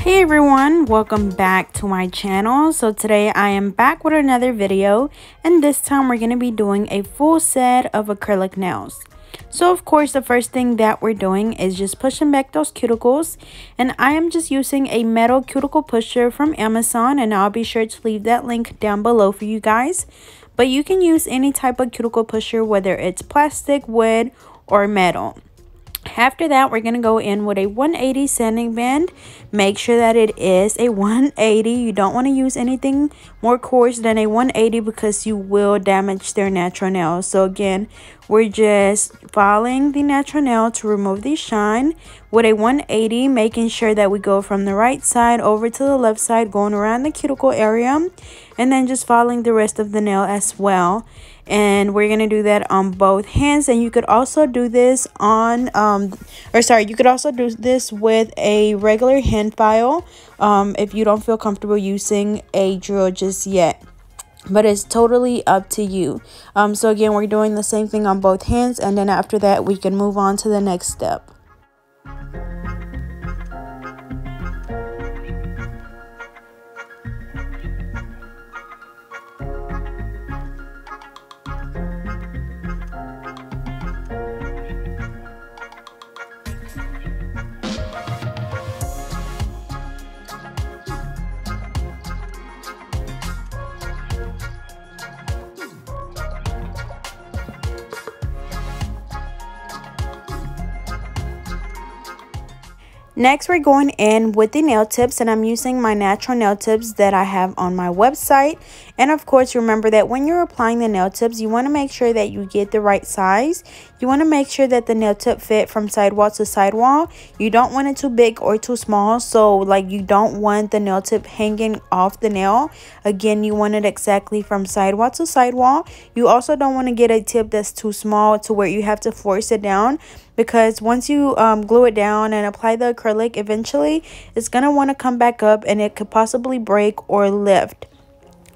Hey everyone, welcome back to my channel. So today I am back with another video, and this time we're going to be doing a full set of acrylic nails. So of course the first thing that we're doing is just pushing back those cuticles, and I am just using a metal cuticle pusher from Amazon, and I'll be sure to leave that link down below for you guys. But you can use any type of cuticle pusher, whether it's plastic, wood, or metal. After that, we're going to go in with a 180 sanding band. Make sure that it is a 180. You don't want to use anything more coarse than a 180 because you will damage their natural nails. So again, we're just filing the natural nail to remove the shine with a 180, making sure that we go from the right side over to the left side, going around the cuticle area, and then just filing the rest of the nail as well. And we're going to do that on both hands, and you could also do this on you could also do this with a regular hand file if you don't feel comfortable using a drill just yet, but it's totally up to you. So again, we're doing the same thing on both hands, and then after that we can move on to the next step. Next, we're going in with the nail tips, and I'm using my natural nail tips that I have on my website. And of course, remember that when you're applying the nail tips, you want to make sure that you get the right size. You want to make sure that the nail tip fit from sidewall to sidewall. You don't want it too big or too small. So like, you don't want the nail tip hanging off the nail. Again, you want it exactly from sidewall to sidewall. You also don't want to get a tip that's too small to where you have to force it down, because once you glue it down and apply the acrylic, eventually it's going to want to come back up and it could possibly break or lift.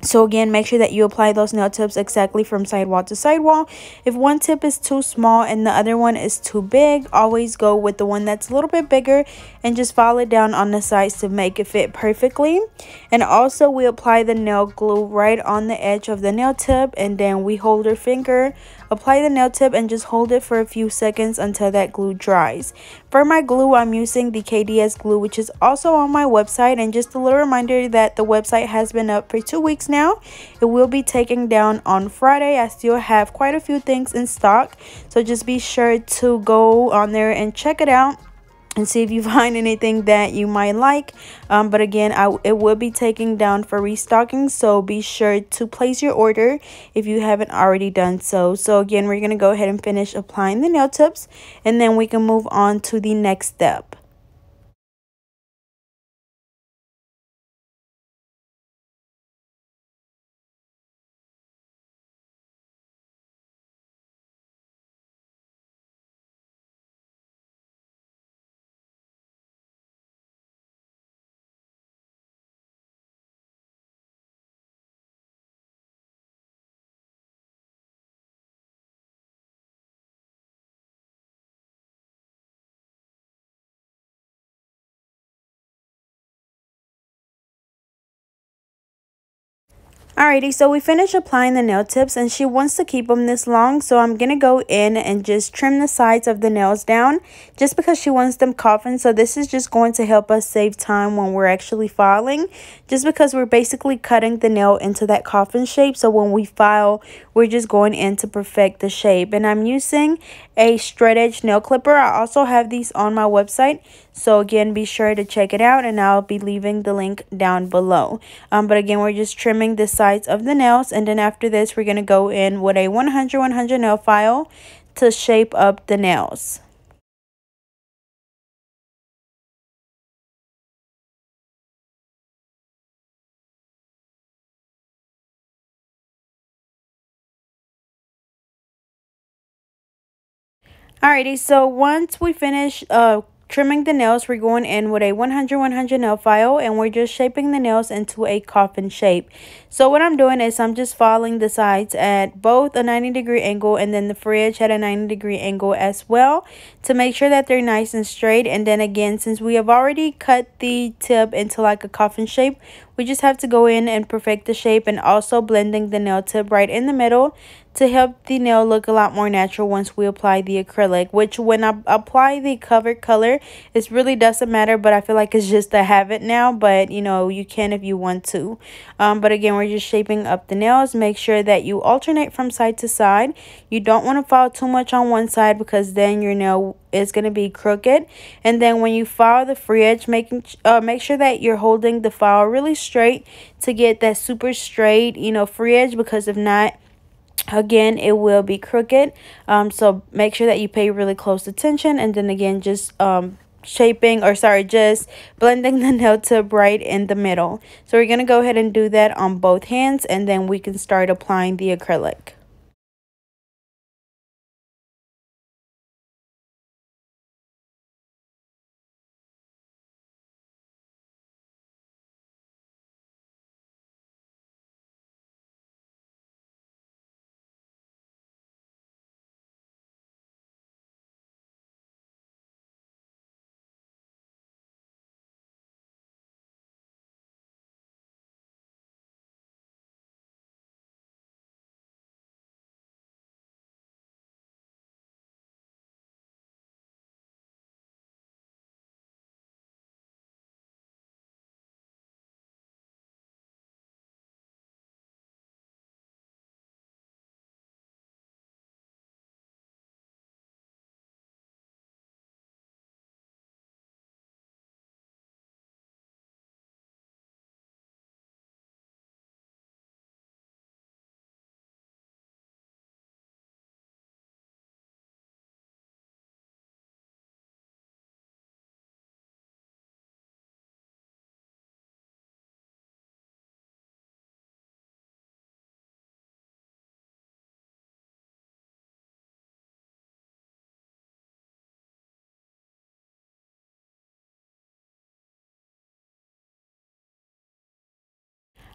So again, make sure that you apply those nail tips exactly from sidewall to sidewall. If one tip is too small and the other one is too big, always go with the one that's a little bit bigger and just file it down on the sides to make it fit perfectly. And also, we apply the nail glue right on the edge of the nail tip, and then we hold our finger, apply the nail tip, and just hold it for a few seconds until that glue dries. For my glue, I'm using the KDS glue, which is also on my website. And just a little reminder that the website has been up for 2 weeks now. It will be taken down on Friday. I still have quite a few things in stock, so just be sure to go on there and check it out and see if you find anything that you might like. But again, it will be taken down for restocking, so be sure to place your order if you haven't already done so. So again, we're going to go ahead and finish applying the nail tips, and then we can move on to the next step. Alrighty, so we finished applying the nail tips, and she wants to keep them this long, so I'm gonna go in and just trim the sides of the nails down just because she wants them coffin. So this is just going to help us save time when we're actually filing, just because we're basically cutting the nail into that coffin shape. So when we file, we're just going in to perfect the shape. And I'm using a straight edge nail clipper. I also have these on my website, so again, be sure to check it out, and I'll be leaving the link down below. But again, we're just trimming the sides of the nails, and then after this, we're going to go in with a 100 nail file to shape up the nails. Alrighty, so once we finish trimming the nails, we're going in with a 100 nail file, and we're just shaping the nails into a coffin shape. So what I'm doing is I'm just following the sides at both a 90-degree angle, and then the fridge at a 90-degree angle as well, to make sure that they're nice and straight. And then again, since we have already cut the tip into like a coffin shape, we just have to go in and perfect the shape, and also blending the nail tip right in the middle to help the nail look a lot more natural once we apply the acrylic. Which when I apply the covered color, it really doesn't matter, but I feel like it's just a habit now. But you know, you can if you want to. But again, we're just shaping up the nails. Make sure that you alternate from side to side. You don't want to file too much on one side, because then your nail is going to be crooked. And then when you file the fridge, make sure that you're holding the file really straight to get that super straight, you know, fridge, because if not, again, it will be crooked. So make sure that you pay really close attention. And then again, just just blending the nail tip right in the middle. So we're going to go ahead and do that on both hands, and then we can start applying the acrylic.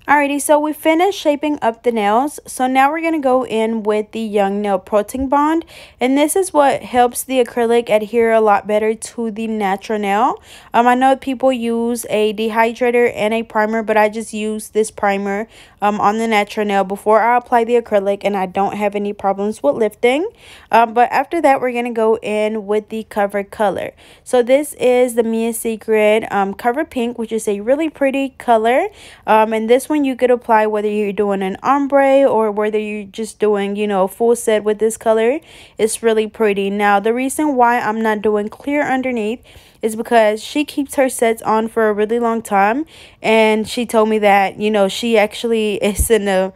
Alrighty, so we finished shaping up the nails. So now we're going to go in with the Young Nail Protein Bond. And this is what helps the acrylic adhere a lot better to the natural nail. I know people use a dehydrator and a primer, but I just use this primer on the natural nail before I apply the acrylic, and I don't have any problems with lifting. But after that, we're going to go in with the covered color. So this is the Mia Secret Cover Pink, which is a really pretty color. And this one you could apply whether you're doing an ombre or whether you're just doing, you know, full set with this color. It's really pretty. Now, the reason why I'm not doing clear underneath is because she keeps her sets on for a really long time, and she told me that, you know, she actually is in the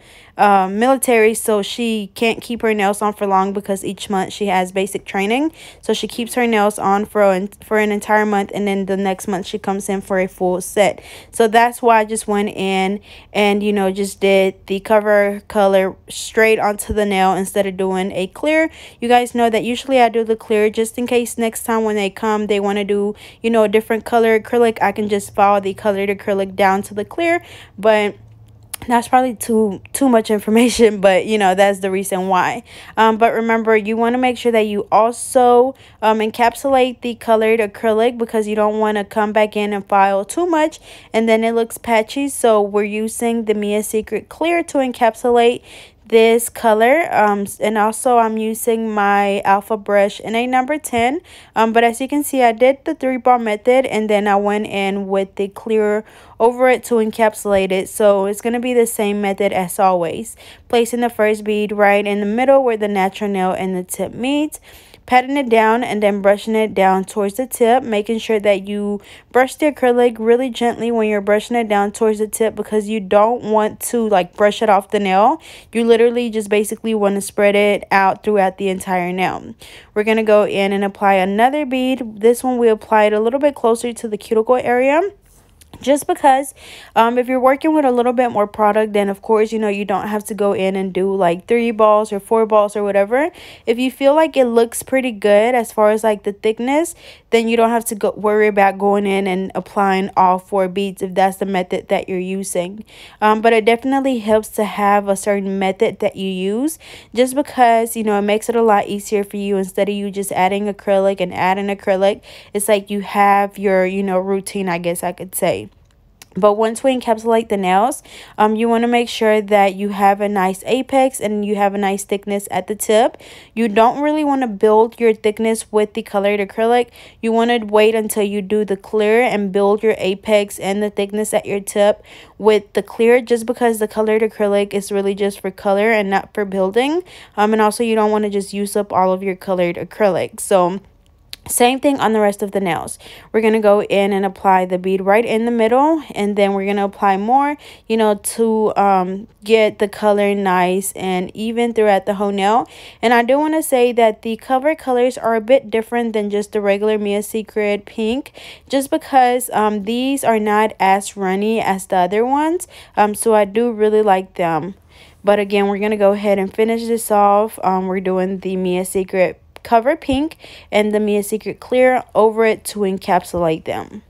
military, so she can't keep her nails on for long because each month she has basic training. So she keeps her nails on for an entire month, and then the next month she comes in for a full set. So that's why I just went in and, you know, just did the cover color straight onto the nail instead of doing a clear. You guys know that usually I do the clear just in case next time when they come they want to do, you know, a different color acrylic. I can just follow the colored acrylic down to the clear. But that's probably too much information, but you know, that's the reason why. But remember, you want to make sure that you also encapsulate the colored acrylic, because you don't want to come back in and file too much and then it looks patchy. So we're using the Mia Secret Clear to encapsulate this color, and also I'm using my alpha brush in a number 10. But as you can see, I did the 3-bar method, and then I went in with the clear over it to encapsulate it. So it's going to be the same method as always, placing the first bead right in the middle where the natural nail and the tip meet, patting it down and then brushing it down towards the tip, making sure that you brush the acrylic really gently when you're brushing it down towards the tip, because you don't want to like brush it off the nail. You literally just basically want to spread it out throughout the entire nail. We're going to go in and apply another bead. This one we applied a little bit closer to the cuticle area, just because if you're working with a little bit more product, then of course, you know, you don't have to go in and do like 3 balls or 4 balls or whatever. If you feel like it looks pretty good as far as like the thickness, then you don't have to worry about going in and applying all 4 beads if that's the method that you're using. But it definitely helps to have a certain method that you use, just because, you know, it makes it a lot easier for you. Instead of you just adding acrylic and adding acrylic, it's like you have your, you know, routine, I guess I could say. But once we encapsulate the nails, you want to make sure that you have a nice apex and you have a nice thickness at the tip. You don't really want to build your thickness with the colored acrylic. You want to wait until you do the clear and build your apex and the thickness at your tip with the clear, just because the colored acrylic is really just for color and not for building. And also you don't want to just use up all of your colored acrylic. So same thing on the rest of the nails. We're going to go in and apply the bead right in the middle, and then we're going to apply more, you know, to get the color nice and even throughout the whole nail. And I do want to say that the cover colors are a bit different than just the regular Mia Secret pink, just because these are not as runny as the other ones. So I do really like them. But again, we're going to go ahead and finish this off. We're doing the Mia Secret cover pink and the Mia Secret clear over it to encapsulate them.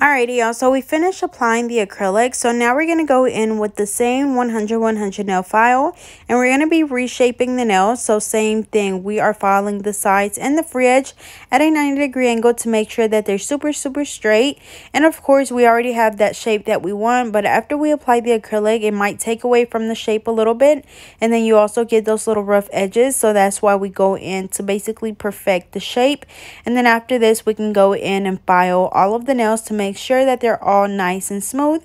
Alrighty, y'all, so we finished applying the acrylic. So now we're going to go in with the same 100 nail file, and we're going to be reshaping the nails. So same thing, we are filing the sides and the free edge at a 90-degree angle to make sure that they're super straight. And of course, we already have that shape that we want, but after we apply the acrylic, it might take away from the shape a little bit, and then you also get those little rough edges. So that's why we go in to basically perfect the shape. And then after this, we can go in and file all of the nails to make sure that they're all nice and smooth.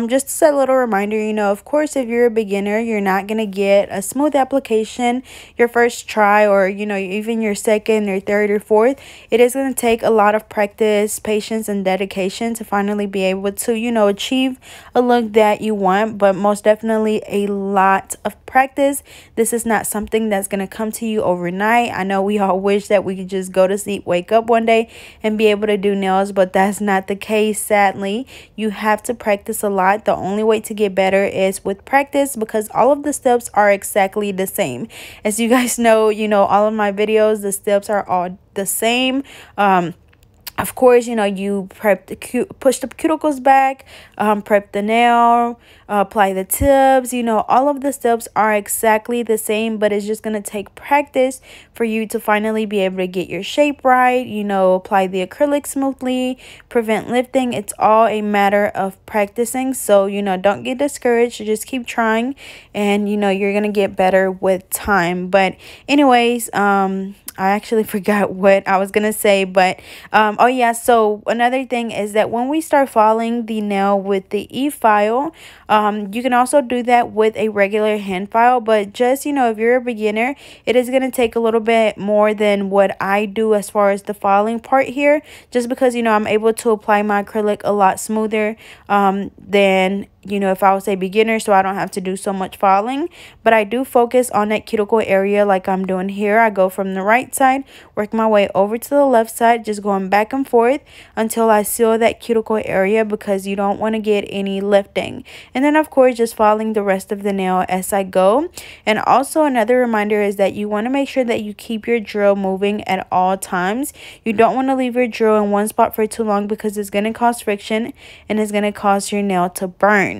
Just as a little reminder, you know, of course, if you're a beginner, you're not going to get a smooth application your first try, or, you know, even your second or third or fourth. It is going to take a lot of practice, patience, and dedication to finally be able to, you know, achieve a look that you want, but most definitely a lot of practice. This is not something that's going to come to you overnight. I know we all wish that we could just go to sleep, wake up one day, and be able to do nails, but that's not the case. Sadly, you have to practice a lot. The only way to get better is with practice, because all of the steps are exactly the same. As you guys know, you know, all of my videos, the steps are all the same. Of course, you know, you push the cuticles back, prep the nail, apply the tips. You know, all of the steps are exactly the same, but it's just going to take practice for you to finally be able to get your shape right. You know, apply the acrylic smoothly, prevent lifting. It's all a matter of practicing. So, you know, don't get discouraged. Just keep trying, and, you know, you're going to get better with time. But anyways, I actually forgot what I was gonna say, but oh yeah, so another thing is that when we start filing the nail with the e-file, you can also do that with a regular hand file, but just, you know, if you're a beginner, it is gonna take a little bit more than what I do as far as the filing part here, just because, you know, I'm able to apply my acrylic a lot smoother than, you know, if I was a beginner, so I don't have to do so much filing. But I do focus on that cuticle area like I'm doing here. I go from the right side, work my way over to the left side, just going back and forth until I seal that cuticle area, because you don't want to get any lifting. And then of course, just filing the rest of the nail as I go. And also another reminder is that you want to make sure that you keep your drill moving at all times. You don't want to leave your drill in one spot for too long, because it's going to cause friction and it's going to cause your nail to burn.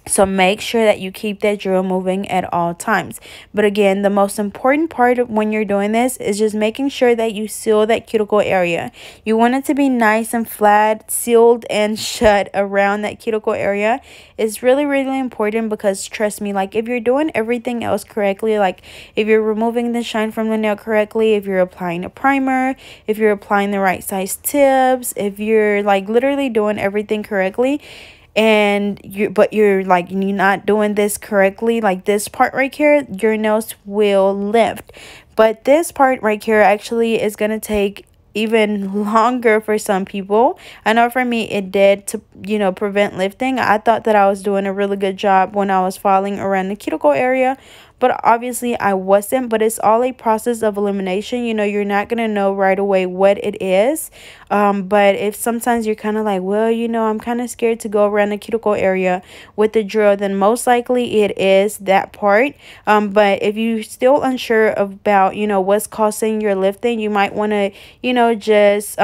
So make sure that you keep that drill moving at all times. But again, the most important part of when you're doing this is just making sure that you seal that cuticle area. You want it to be nice and flat, sealed and shut around that cuticle area. It's really important, because trust me, like if you're doing everything else correctly, like if you're removing the shine from the nail correctly, if you're applying a primer, if you're applying the right size tips, if you're like literally doing everything correctly, and you're not doing this correctly, like this part right here, your nails will lift. But this part right here actually is going to take even longer for some people. I know for me it did, to, you know, prevent lifting. I thought that I was doing a really good job when I was filing around the cuticle area, but obviously I wasn't. But it's all a process of elimination. You know, you're not going to know right away what it is. But if sometimes you're kind of like, well, you know, I'm kind of scared to go around the cuticle area with the drill, then most likely it is that part. But if you're still unsure about, you know, what's causing your lifting, you might want to, you know, just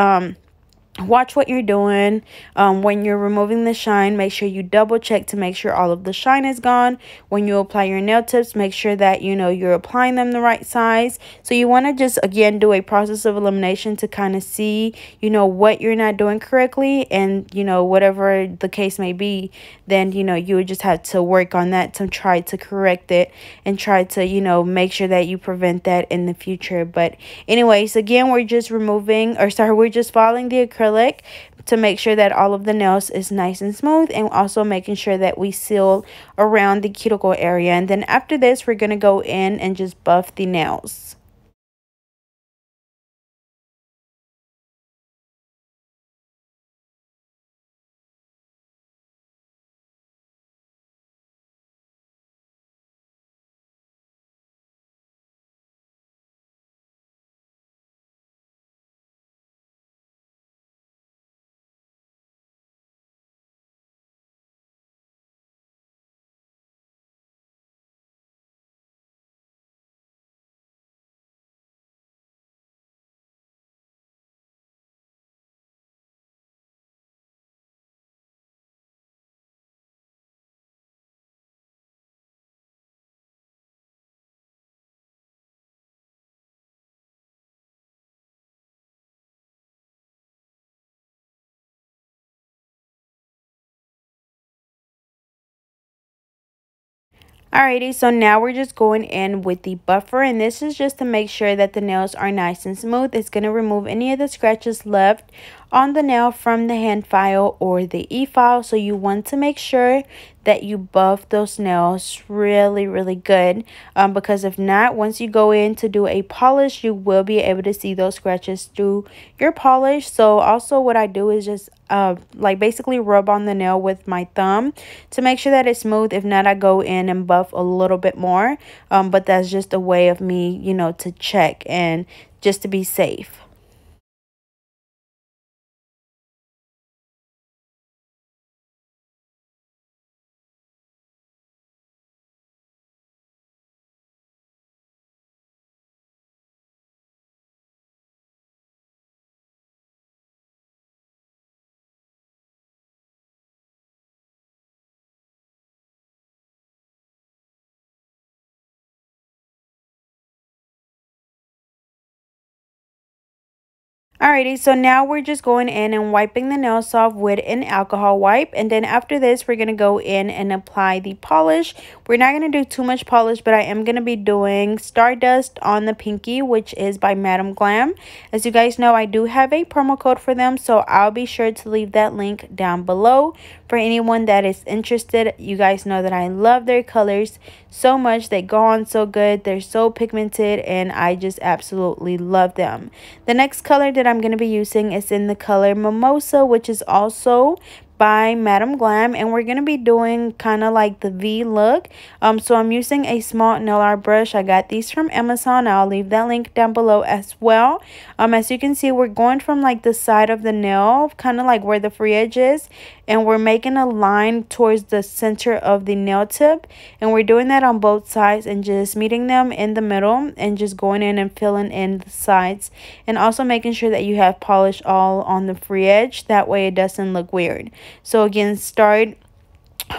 watch what you're doing. When you're removing the shine, make sure you double check to make sure all of the shine is gone. When you apply your nail tips, make sure that, you know, you're applying them the right size. So you want to just again do a process of elimination to kind of see, you know, what you're not doing correctly, and, you know, whatever the case may be, then, you know, you would just have to work on that to try to correct it and try to, you know, make sure that you prevent that in the future. But anyways, again, we're just we're just following the acrylic to make sure that all of the nails is nice and smooth, and also making sure that we seal around the cuticle area. And then after this, we're going to go in and just buff the nails. Alrighty, so now we're just going in with the buffer, and this is just to make sure that the nails are nice and smooth. It's going to remove any of the scratches left on the nail from the hand file or the e-file. So you want to make sure that you buff those nails really good, because if not, once you go in to do a polish, you will be able to see those scratches through your polish. So also what I do is just like basically rub on the nail with my thumb to make sure that it's smooth. If not, I go in and buff a little bit more, but that's just a way of me, you know, to check and just to be safe. Alrighty, so now we're just going in and wiping the nails off with an alcohol wipe. And then after this, we're going to go in and apply the polish. We're not going to do too much polish, but I am going to be doing Stardust on the pinky, which is by Madam Glam. As you guys know, I do have a promo code for them, so I'll be sure to leave that link down below for anyone that is interested. You guys know that I love their colors so much. They go on so good. They're so pigmented, and I just absolutely love them. The next color that I'm going to be using is in the color Mimosa, which is also by Madam Glam, and we're going to be doing kind of like the V look. So I'm using a small nail art brush. I got these from Amazon. I'll leave that link down below as well. As you can see, we're going from like the side of the nail, kind of like where the free edge is, and we're making a line towards the center of the nail tip, and we're doing that on both sides and just meeting them in the middle and just going in and filling in the sides, and also making sure that you have polish all on the free edge. That way it doesn't look weird. So again,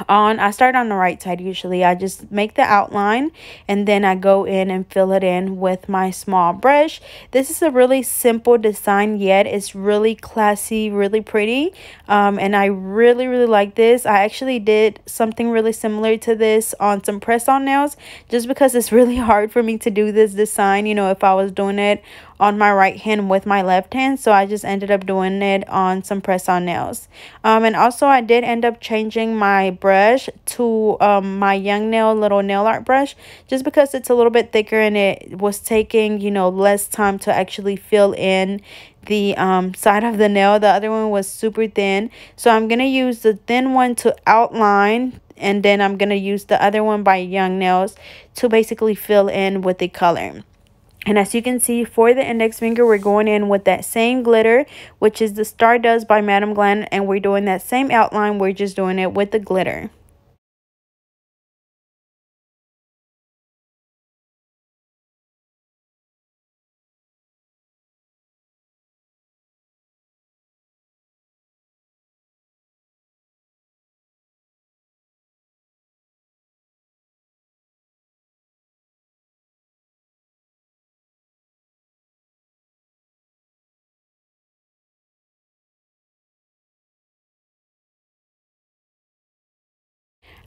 I start on the right side. Usually I just make the outline and then I go in and fill it in with my small brush. This is a really simple design, yet it's really classy, really pretty, and I really like this. I actually did something really similar to this on some press-on nails, just because it's really hard for me to do this design, you know, if I was doing it on my right hand with my left hand. So I just ended up doing it on some press-on nails. And also I did end up changing my brush to my Young Nail little nail art brush, just because it's a little bit thicker and it was taking, you know, less time to actually fill in the side of the nail. The other one was super thin, so I'm gonna use the thin one to outline, and then I'm gonna use the other one by Young Nails to basically fill in with the color. And as you can see, for the index finger, we're going in with that same glitter, which is the Stardust by Madam Glam, and we're doing that same outline. We're just doing it with the glitter.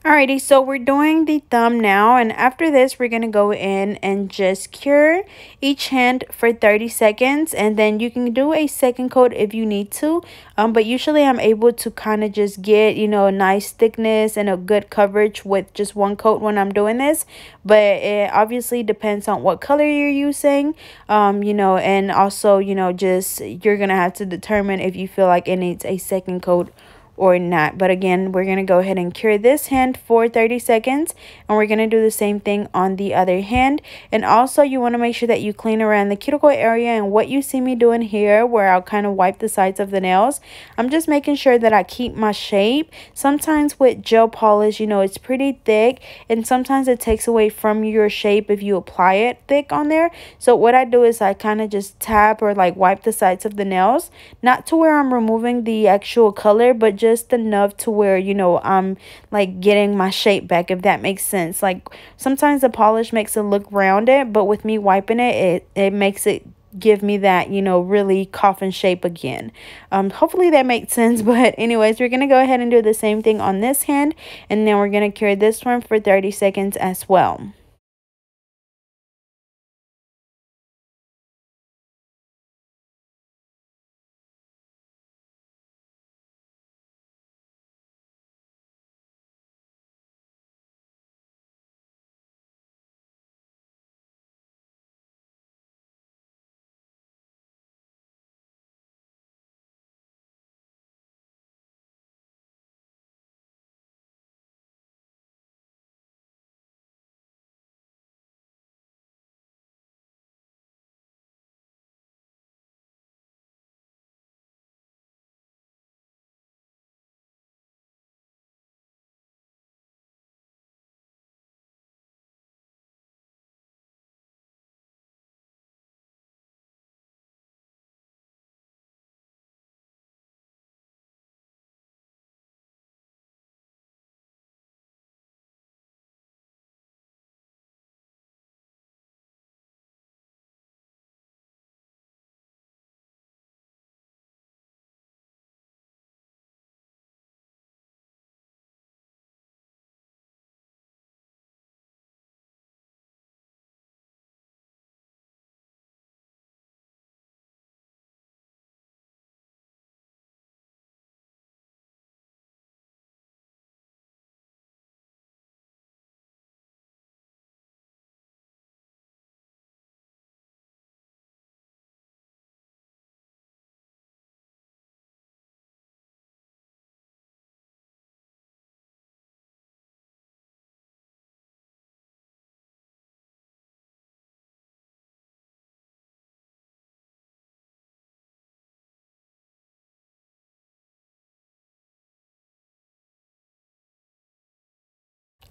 Alrighty, so we're doing the thumb now, and after this we're going to go in and just cure each hand for 30 seconds, and then you can do a second coat if you need to, but usually I'm able to kind of just get, you know, a nice thickness and a good coverage with just one coat when I'm doing this. But it obviously depends on what color you're using, you know, and also, you know, just you're going to have to determine if you feel like it needs a second coat or not. But again, we're going to go ahead and cure this hand for 30 seconds, and we're going to do the same thing on the other hand. And also you want to make sure that you clean around the cuticle area, and what you see me doing here, where I'll kind of wipe the sides of the nails, I'm just making sure that I keep my shape. Sometimes with gel polish, you know, it's pretty thick, and sometimes it takes away from your shape if you apply it thick on there. So what I do is I kind of just tap or like wipe the sides of the nails, not to where I'm removing the actual color, but just enough to where, you know, I'm like getting my shape back, if that makes sense. Like sometimes the polish makes it look rounded, but with me wiping it, it makes it give me that, you know, really coffin shape again. Hopefully that makes sense. But anyways, we're going to go ahead and do the same thing on this hand, and then we're going to cure this one for 30 seconds as well.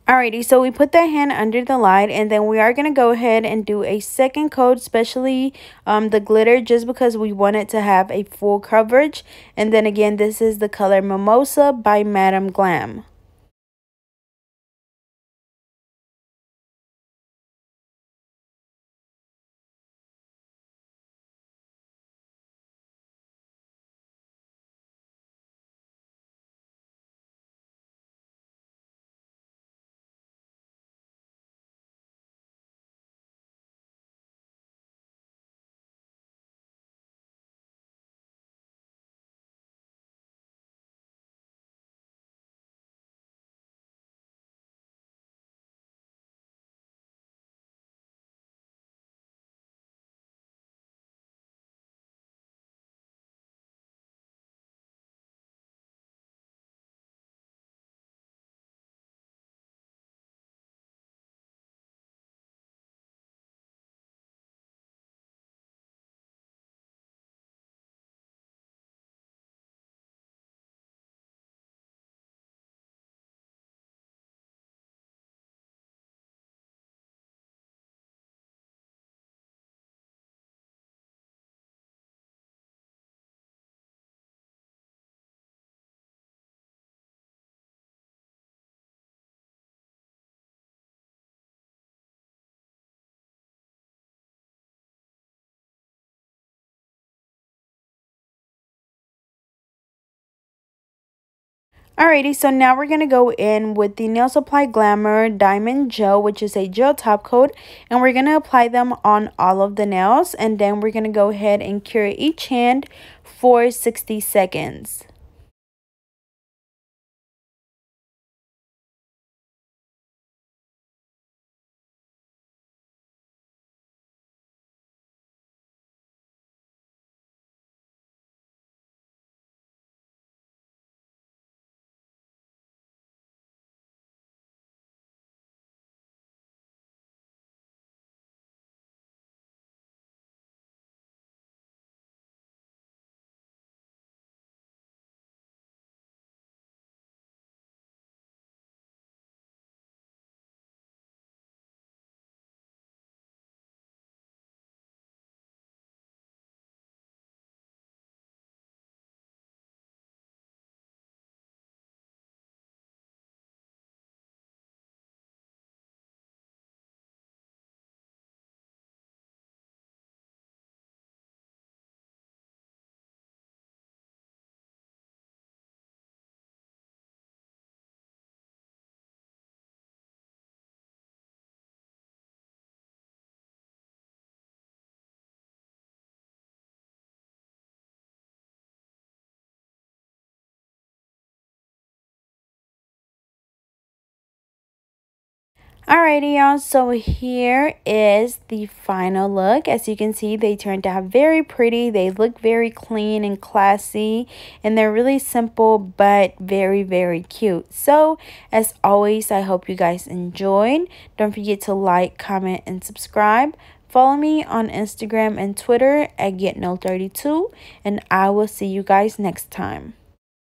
Alrighty, so we put that hand under the light, and then we are going to go ahead and do a second coat, especially the glitter, just because we want it to have a full coverage. And then again, this is the color Mimosa by Madam Glam. Alrighty, so now we're going to go in with the Nail Supply Glamour Diamond Gel, which is a gel top coat, and we're going to apply them on all of the nails, and then we're going to go ahead and cure each hand for 60 seconds. Alrighty, y'all, so here is the final look. As you can see, they turned out very pretty. They look very clean and classy, and they're really simple but very, very cute. So as always, I hope you guys enjoyed. Don't forget to like, comment, and subscribe. Follow me on Instagram and Twitter at GetNo32, and I will see you guys next time.